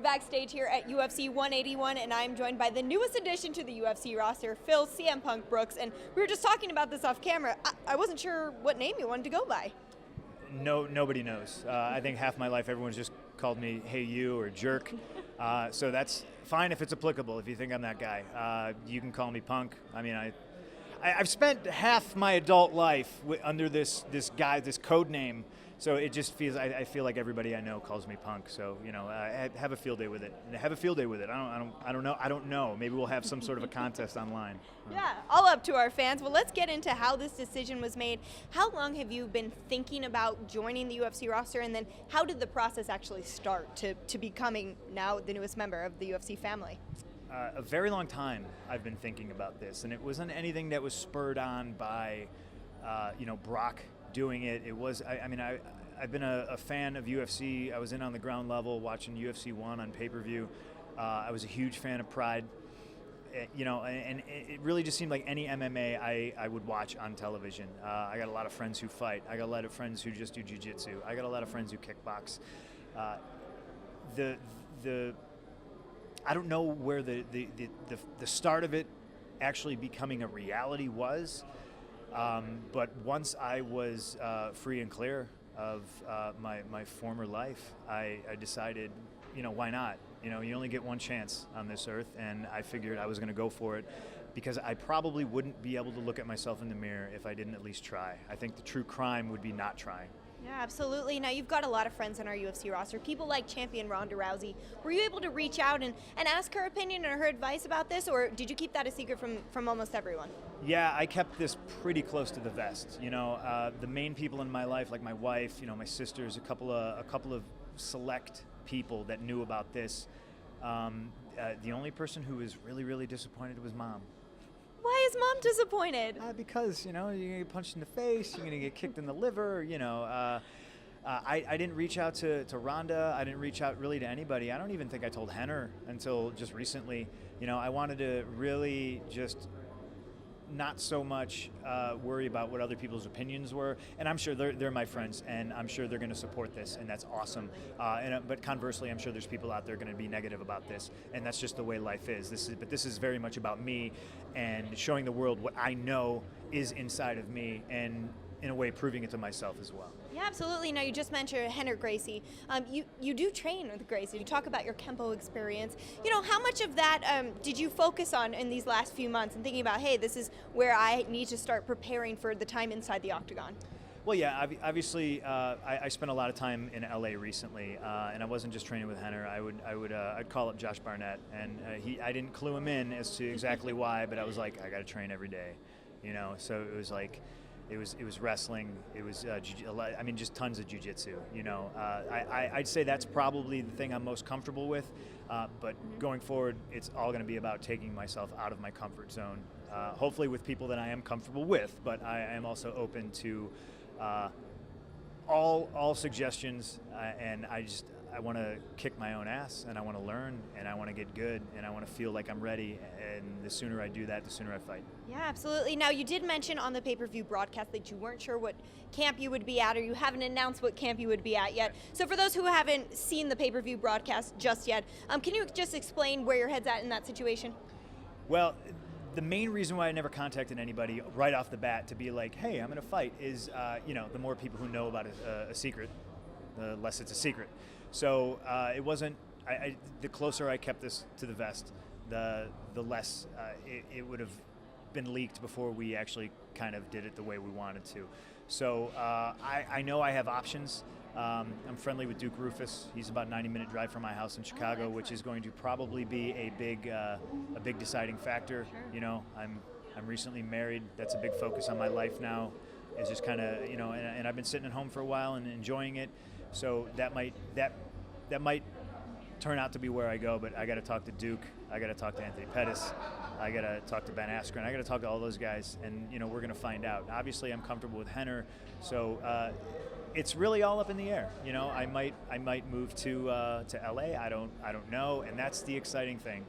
backstage here at UFC 181, and I'm joined by the newest addition to the UFC roster, Phil CM Punk Brooks. And we were just talking about this off camera. I wasn't sure what name you wanted to go by. No, nobody knows. I think half my life everyone's just called me "Hey You" or "Jerk," so that's fine if it's applicable. If you think I'm that guy, you can call me Punk. I mean, I've spent half my adult life under this code name, so it just feels. I feel like everybody I know calls me Punk. So have a field day with it. Have a field day with it. I don't know. Maybe we'll have some sort of a contest online. Yeah, all up to our fans. Well, let's get into how this decision was made. How long have you been thinking about joining the UFC roster, and then how did the process actually start to becoming now the newest member of the UFC family? A very long time I've been thinking about this, and it wasn't anything that was spurred on by, Brock doing it. It was, I've been a fan of UFC. I was in on the ground level watching UFC 1 on pay-per-view. I was a huge fan of Pride, and it really just seemed like any MMA I would watch on television. I got a lot of friends who fight. I got a lot of friends who just do jiu-jitsu. I got a lot of friends who kickbox. I don't know where the start of it actually becoming a reality was, but once I was free and clear of my former life, I decided, why not? You only get one chance on this earth, and I figured I was going to go for it because I probably wouldn't be able to look at myself in the mirror if I didn't at least try. I think the true crime would be not trying. Yeah, absolutely. Now, you've got a lot of friends on our UFC roster, people like champion Ronda Rousey. Were you able to reach out and ask her opinion or her advice about this, or did you keep that a secret from almost everyone? Yeah, I kept this pretty close to the vest. The main people in my life, like my wife, my sisters, a couple of select people that knew about this. The only person who was really, really disappointed was Mom. Why is Mom disappointed? Because, you're going to get punched in the face, you're going to get kicked in the liver, I didn't reach out to Ronda. I didn't reach out really to anybody. I don't even think I told Henner until just recently. I wanted to really just not so much worry about what other people's opinions were. And I'm sure they're my friends, and I'm sure they're going to support this, and that's awesome. But conversely, I'm sure there's people out there going to be negative about this, and that's just the way life is. But this is very much about me and showing the world what I know is inside of me, and in a way proving it to myself as well. Yeah, absolutely. Now, you just mentioned Henrik Gracie. You do train with Gracie. You talk about your Kempo experience. How much of that did you focus on in these last few months and thinking about, hey, this is where I need to start preparing for the time inside the octagon? Well, yeah, obviously, I spent a lot of time in LA recently, and I wasn't just training with Henner. I'd call up Josh Barnett, and I didn't clue him in as to exactly why, but I was like, I got to train every day, So it was like, it was wrestling. It was just tons of jiu-jitsu. I'd say that's probably the thing I'm most comfortable with. But going forward, it's all going to be about taking myself out of my comfort zone. Hopefully with people that I am comfortable with, but I am also open to all suggestions, and I want to kick my own ass, and I want to learn, and I want to get good, and I want to feel like I'm ready, and the sooner I do that, the sooner I fight. Yeah, absolutely. Now, you did mention on the pay-per-view broadcast that you weren't sure what camp you would be at, or you haven't announced what camp you would be at yet. So for those who haven't seen the pay-per-view broadcast just yet, can you just explain where your head's at in that situation? Well, the main reason why I never contacted anybody right off the bat to be like, hey, I'm going to fight is, the more people who know about a secret, the less it's a secret. So it wasn't. The closer I kept this to the vest, the less it would have been leaked before we actually kind of did it the way we wanted to. So I know I have options. I'm friendly with Duke Rufus. He's about a 90-minute drive from my house in Chicago, which is going to probably be a big deciding factor. Sure. I'm recently married. That's a big focus on my life now. Is just kind of and I've been sitting at home for a while and enjoying it. So that might turn out to be where I go, but I got to talk to Duke. I got to talk to Anthony Pettis. I got to talk to Ben Askren. I got to talk to all those guys, and we're going to find out. Obviously, I'm comfortable with Henner, so it's really all up in the air. I might move to LA. I don't know, and that's the exciting thing.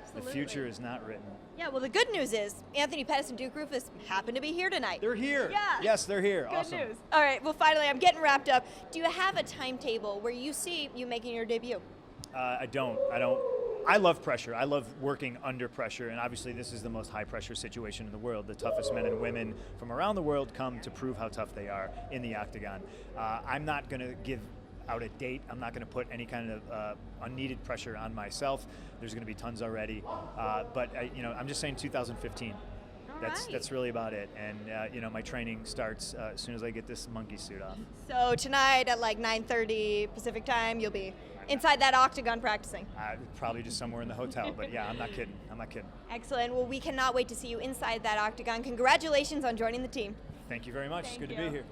Absolutely. The future is not written. Yeah, well, the good news is Anthony Pettis and Duke Rufus happen to be here tonight. They're here. Yeah. Yes, they're here. Good Awesome. news. All right, well, finally, I'm getting wrapped up. Do you have a timetable where you see you making your debut? I don't. I love pressure. I love working under pressure, and obviously this is the most high-pressure situation in the world. The toughest men and women from around the world come to prove how tough they are in the octagon. I'm not going to give out a date. I'm not going to put any kind of unneeded pressure on myself. There's going to be tons already, but I'm just saying 2015. That's really about it. And my training starts as soon as I get this monkey suit off. So tonight at like 9:30 Pacific time, you'll be inside that octagon practicing. Probably just somewhere in the hotel, but yeah, I'm not kidding. Excellent. Well, we cannot wait to see you inside that octagon. Congratulations on joining the team. Thank you very much. It's good to be here.